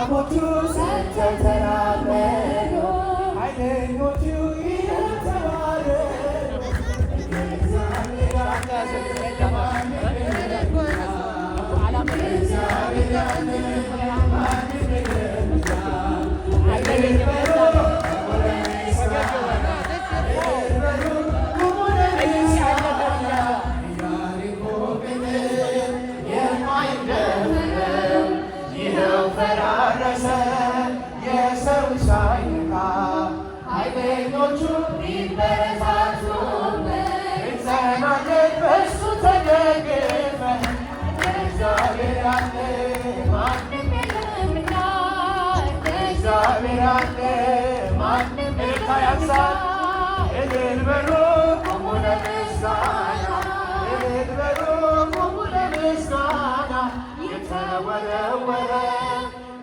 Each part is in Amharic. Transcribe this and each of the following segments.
ደካሞቹ ሰጥተው ተራመዱ ኃይለኞቹ እየተዋረዱ ፈራረሰ የሰው ሳይነካ ኃይለኞቹ ሊበረታቱ እንጸናለን በእሱ ተደግፈን እግዚአብሔር ያለ ማንም የለምና እግዚአብሔር ያለ ማንም ያንሳል እልል በሉ ቁሙ ለምስጋና እልል በሉ ቁሙ ለምስጋና የተወረወረ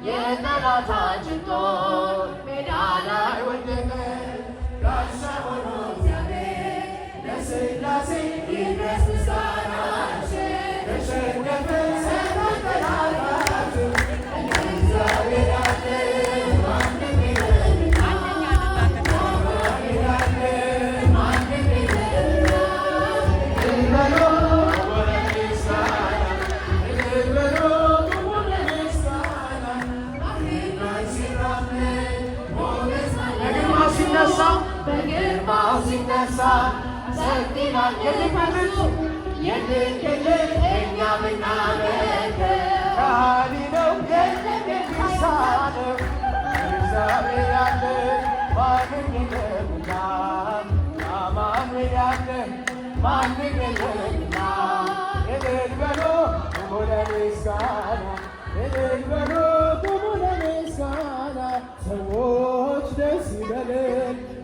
የጠላታችን ጦር ሜዳ ላይ ወደቀ ጋሻ ሆኖ እግዚአብሔር ለሥላሴ ይድረስ ምስጋናችን ተሸነፈ ሰይጣን ጠላታችን እግዚአብሔር ያለ ማንም የለምና እግዚአብሔር ያለ ማንም የለምና እልል በሉ በግርማው ሲነሳ ሰግደናል የልጅ የድንግል እኛ ምናመልከው ከሃሊ ነው የለም የሚሳነው እግዚአብሔር ያለ ማንም የለምና አማኑኤል ያለ ማንም የለምና እልል በሉ ቁሙ ለምስጋና እልል በሉ